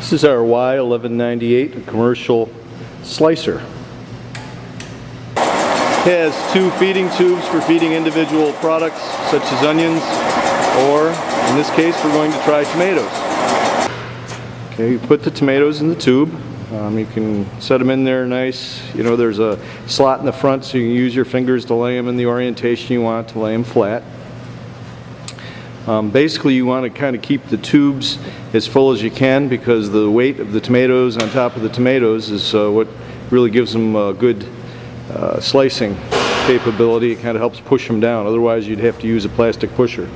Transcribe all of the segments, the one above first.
This is our Y1198, a commercial slicer. It has two feeding tubes for feeding individual products such as onions, or in this case we're going to try tomatoes. Okay, you put the tomatoes in the tube. You can set them in there nice. You know, there's a slot in the front so you can use your fingers to lay them in the orientation you want, to lay them flat. Basically you want to kind of keep the tubes as full as you can, because the weight of the tomatoes on top of the tomatoes is what really gives them a good slicing capability. It kind of helps push them down. Otherwise you'd have to use a plastic pusher.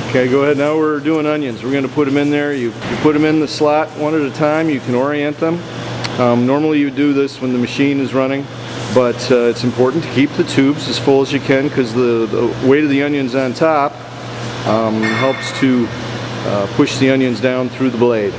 Okay, go ahead. Now we're doing onions. We're going to put them in there. You put them in the slot one at a time. You can orient them. Normally you do this when the machine is running, but it's important to keep the tubes as full as you can, because the weight of the onions on top helps to push the onions down through the blade.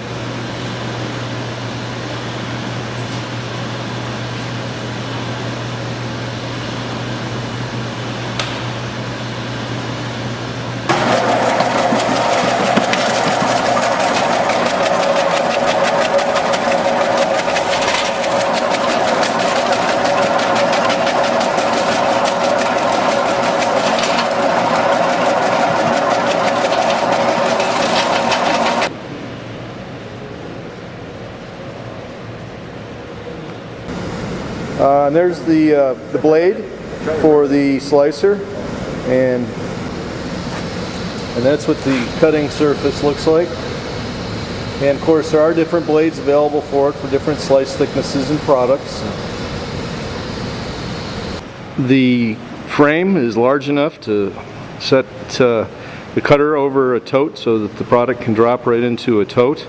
And there's the blade for the slicer, and that's what the cutting surface looks like. And of course there are different blades available for it for different slice thicknesses and products. The frame is large enough to set the cutter over a tote so that the product can drop right into a tote,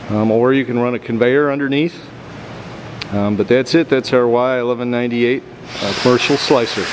or you can run a conveyor underneath. But that's it. That's our Y1198 commercial slicer.